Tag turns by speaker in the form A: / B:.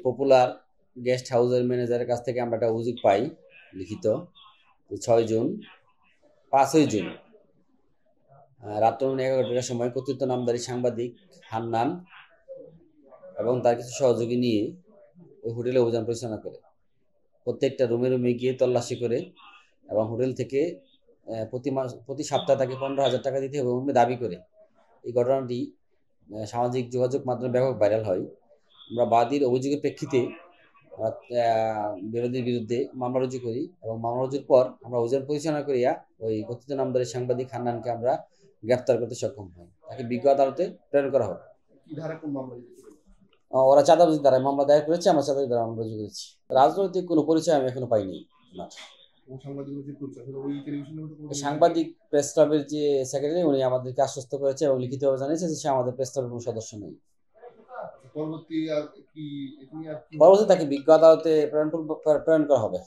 A: Popular guest হাউসের ম্যানেজারের কাছ থেকে আমরা একটা অভিযোগ পাই লিখিত 6 জুন 5ই জুন রাত 11টার সময় কর্তৃত্ব নামধারী সাংবাদিক হান্নান এবং তার কিছু সহযোগী নিয়ে ওই হোটেলে অভিযান পরিচালনা করে। প্রত্যেকটা রুমে রুমে গিয়ে তল্লাশি করে এবং হোটেল থেকে প্রতি সপ্তাহে তাকে 15,000 টাকা দিতে হবে এবং দাবি করে। এই ঘটনাটি সামাজিক যোগাযোগ মাধ্যমে ব্যাপক ভাইরাল হয়। আমরা বাদীর অভিযোগের প্রেক্ষিতে বিরোধীর বিরুদ্ধে মামলা রুজু করি এবং মামলা রুজুর পর আমরা অভিযান পরিচালনা করিয়া ওই কথিত নামধারী সাংবাদিক হান্নানকে আমরা গ্রেফতার করতে সক্ষম হই। তাকে বিজ্ঞ আদালতে প্রেরণ করা হবে। ওরা চাঁদাবাজির দ্বারা মামলা দায়ের করেছে, আমরা চাঁদাবাজির দ্বারা মামলা রুজু করেছি। রাজনৈতিক কোনো পরিচয় আমি এখনো পাইনি। সাংবাদিক প্রেস ক্লাবের যে সেক্রেটারি উনি আমাদেরকে আশ্বস্ত করেছে এবং লিখিতভাবে জানিয়েছে যে সে আমাদের প্রেস ক্লাবের কোনো সদস্য নেই। পরবর্তী তাকে বিজ্ঞ আদালতে প্রেরণ করা হবে।